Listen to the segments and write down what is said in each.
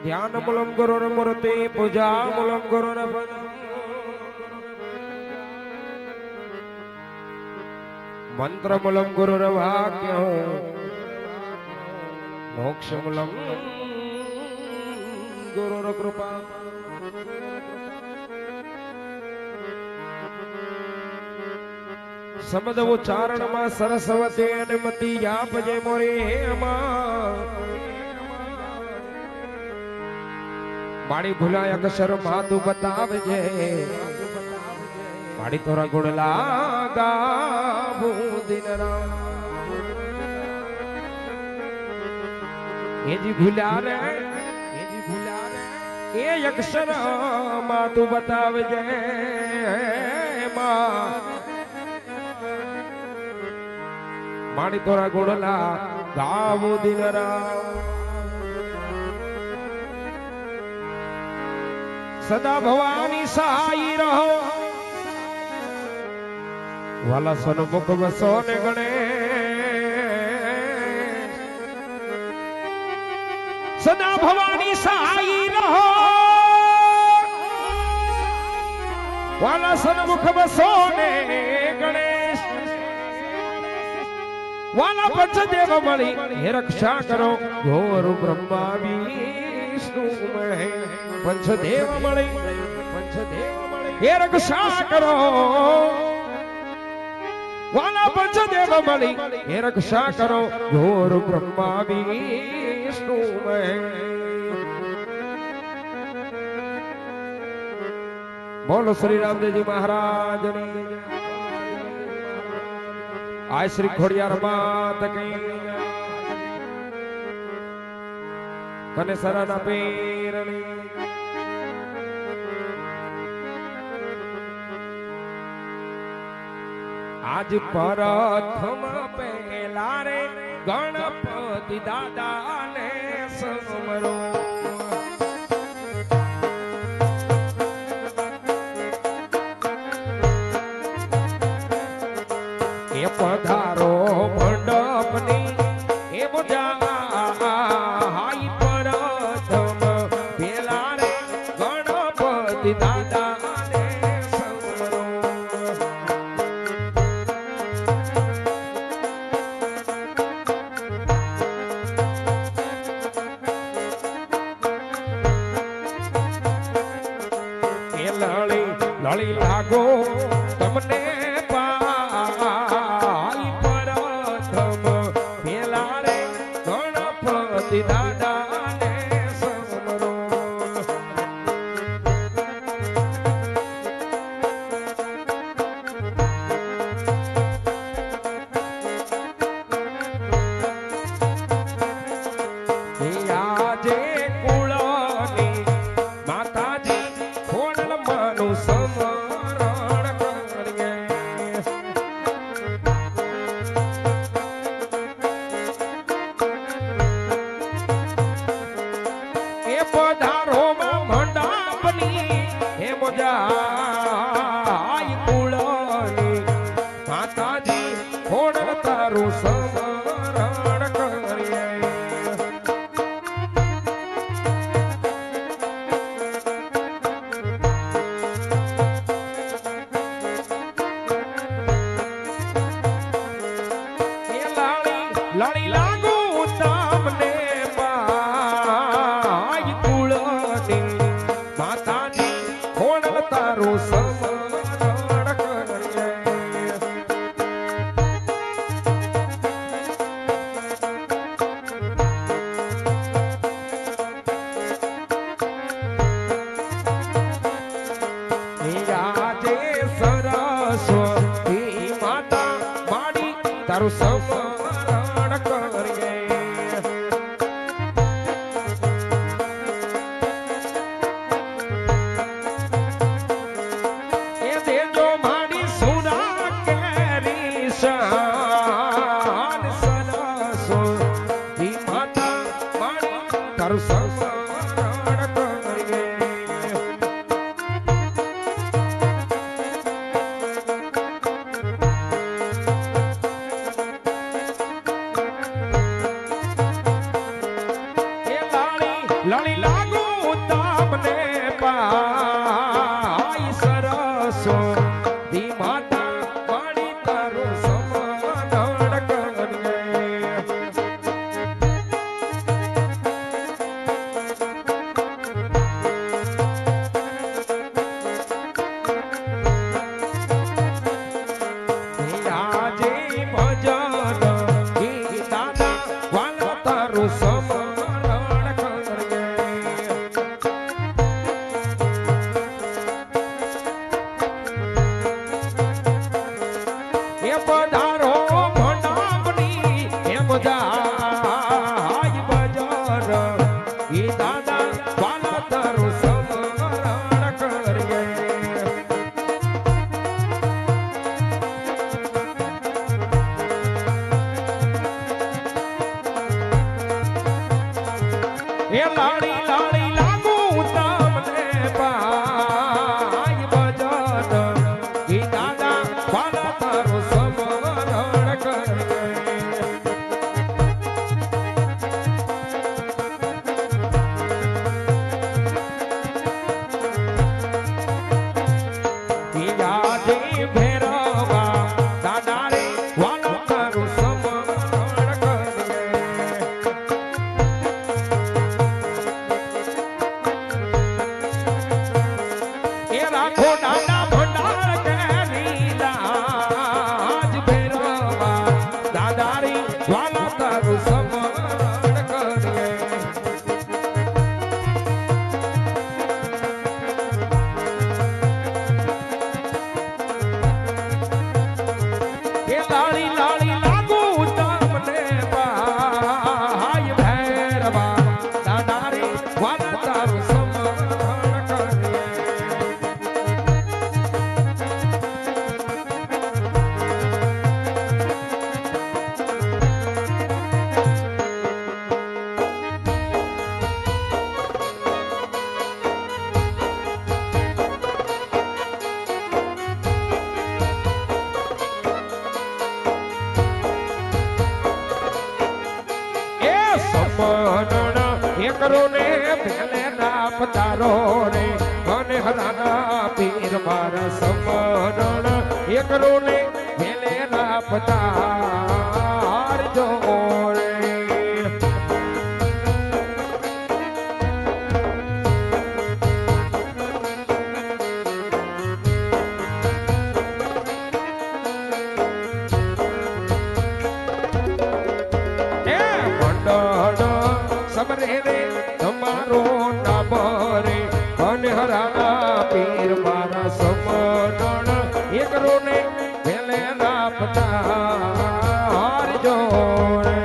ध्यान मूलम गुरुर मूर्ति पूजा मूलम गुरुर मंत्र मूलम गुरुर वाक्य मोक्ष मूलम गुरुर कृपा शब्द उच्चारण में सरस्वती अनुमति आपजे मोरे हेमा माड़ी भूलाया अक्षर मातु बतावजे माड़ी तोरा गुण लागावू दिन रात ये जी भूला रे ये अक्षर मातु बतावजे माड़ी तोरा गुण लागावू दिन रात सदा भवानी सहाय रहो वाला सन्मुख बसो ने गणेश सदा भवानी सहाय रहो वाला सन्मुख बसो ने गणेश वाला पंचदेव मणि हे रक्षा करो घोर ब्रह्मा विष्णु महेश पंचदेव मणि हे रक्षा करो वाला पंचदेव मणि हे रक्षा करो घोर ब्रह्मा विष्णु बोलो श्री रामदेव जी महाराज आय श्री खोड़ियार मात की कने सराना पीरनी आज प्रथम पहला रे गणपति दादा ने समरो ये पधारो मंडपनी ये बुझा हाई प्रथम पहला रे गणपति दादा लड़ी लागो तमने पाई प्रथम पेला रे गणपति दादा ने समरो आजे कुळनी माताजी खोडल मानु समरण करिए ए पधारो में मंडपनी हे मोजाई कुळनी माताजी खोडल तारू समरण करिए लड़ी लागू तामने पाई कुळनी माताजी खोडल तारू समरण करिए आजे सरस्वती माता माड़ी तारू समरण करिए ए देजो माड़ी सुना केरी शान सरस्वती माता माड़ी तारू समरण करिए लड़ी लागू એ લાડી લાડી લાગુ તમને પાય ભજન ઈ દાદા વાલા તારું સમરણ કરે ભેરવા દાદા રે વાલા તારું સમરણ કરે એ રાખો દાદા ભંડાર કરી લાજ ભેરવા દાદા રે વાલા તારું સમરણ કરે લાડી લાડી લાગુ તમને ભાઈ ભૈરવા દાદા રે વાલા તારું સમરણ કરે એકરો ને ભેલે ના પતારો રે મને હરાના પીર મારા સમરણ એકરો ને ભેલે ના પતાર જો રે સમરે રે તમારો નાબરે અને હરાના પીર મારા સમરણ એકરો ને ભેલે ના પતાર જો રે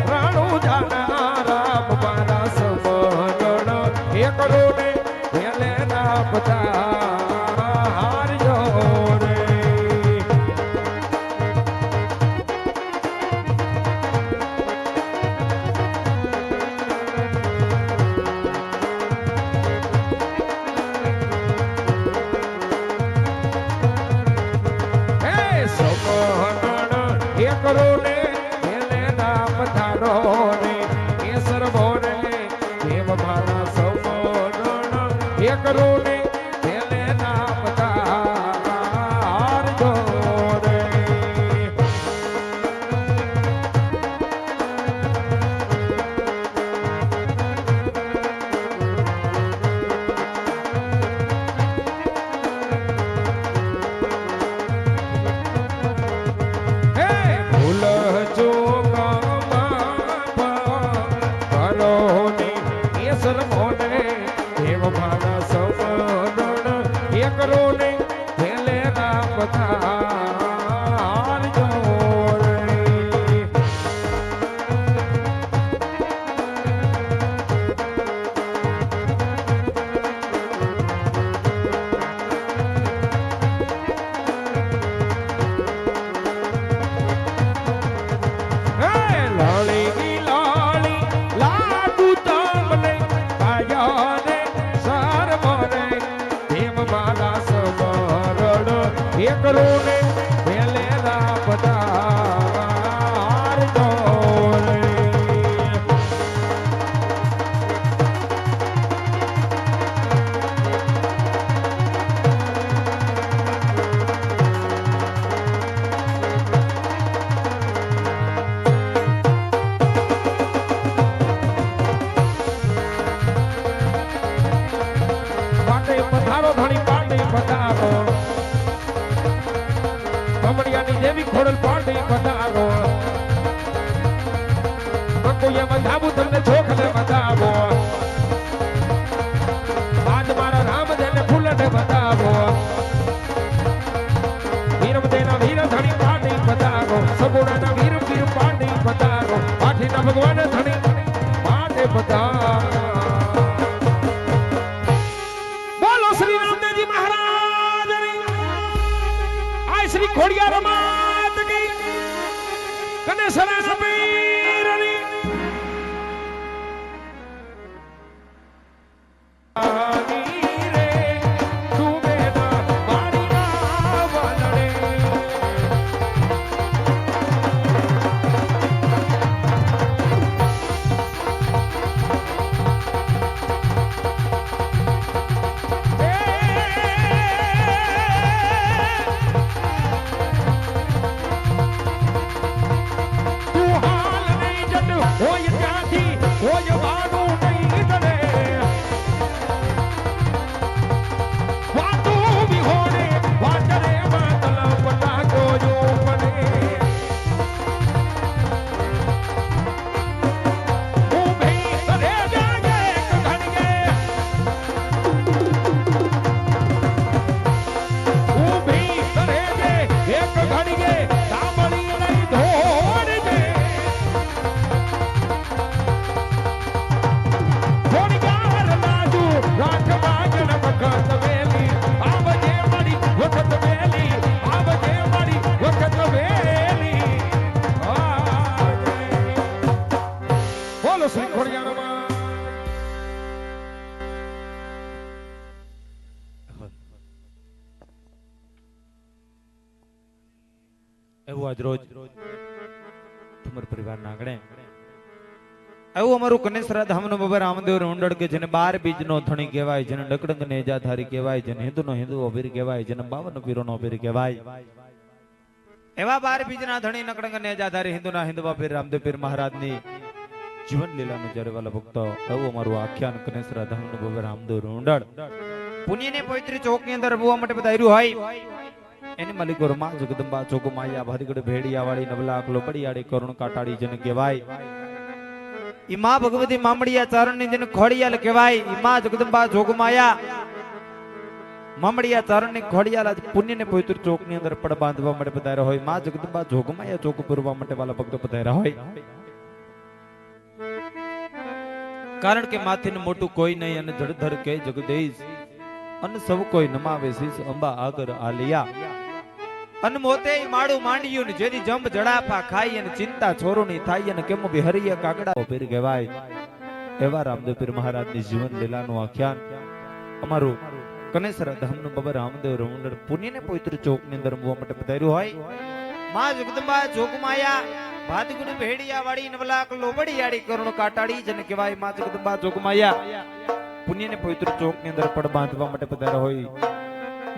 રાણુ જાના રામ મારા સમરણ એકરો ને ભેલે ના પતાર જો રે સમરણ એકરો ને પધારો રે કેસર બોરે દેવ મારા સમરણ એકરો ને ભેલે ના પધાર જો રે ભૂલ જો કેસર મોને દેવ મારા સમરણ સગુણાના વીર પીર પાણી પધારો પાઠીના ભગવાન ધણી માટે પધારો બોલો શ્રી રામદેવજી મહારાજની આ શ્રી ખોડિયાર માત કી કનેસરા પીરની એવું આજ રોજ તમારા પરિવારના આંગણે એવું અમારું કનેસરા ધામનો બાબા રામદેવ રોંડળ કે જેને 12 બીજનો ધણી કહેવાય, જેને ડકડંગ ને એજાધારી કહેવાય, જેને હિન્દુનો હિન્દુ અભીર કહેવાય, જેને 52 પીરોનો અભીર કહેવાય, એવા 12 બીજના ધણી નકડંગ ને એજાધારી હિન્દુના હિન્દુ અભીર રામદેવ પીર મહારાજની જીવન લીલાનું જ્યારે વાલા ભક્તો એવું અમારું આખ્યાન કનેસરા ધામનો બાબા રામદેવ રોંડળ પુણ્યને પવિત્ર ચોકની અંદર રમવા માટે બતાવ્યું હોય એની માલિકો રમા જગદંબા ચોકો માયા ભાદગડ ભેડિયા વાળી નવલાખ લોપડિયાળી કરુણ કાટાડી જેને કહેવાય, ઈ માં ભગવતી મામડિયા ચારણની જેને ખોડિયાલ કહેવાય, ઈ માં જગદંબા જોગમાયા મામડિયા ચારણની ખોડિયાલ આજ પુણ્યને પવિત્ર ચોકની અંદર પડ બાંધવા માટે પધાર્યા હોય, માં જગદંબા જોગમાયા ચોક પૂરવા માટે વાલા ભક્તો પધાર્યા હોય, કારણ કે માથીને મોટું કોઈ નહીં અને જળધર કે જગદેશ અને સૌ કોઈ નમાવે શીશ અંબા આગર આલિયા અન મોતે માડું માંડ્યું ને જેની જંબ જડાફા ખાઈ અને ચિંતા છોરોની થાય અને કેમ બિહરિયા કાગડા પીર કહેવાય એવા રામદેવ પીર મહારાજની જીવન લીલાનું આખ્યાન અમારું કનેસરા ધામનું બાબા રામદેવ રોંડળ પુણ્યને પવિત્ર ચોકની અંદર રમવા માટે પધાર્યું હોય, માં જગદંબા જોગમાયા ભાદગુડ ભેડિયા વાળી નવલાખ લોબડિયાળી કરુણ કાટાડી જેને કહેવાય, માં જગદંબા જોગમાયા પુણ્યને પવિત્ર ચોકની અંદર પડ બાંધવા માટે પધાર્યા હોય,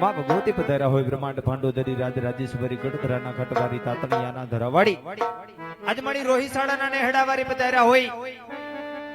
માં ભગવતી પધાર્યા હોય, બ્રહ્માંડ ભાંડોદરી રાજ રાજેશ્વરી ગઢધરાના ખટવારી તાતણિયાના ધરાવાળી આજ મારી રોહિસાડાના નેહડાવારી પધાર્યા હોય,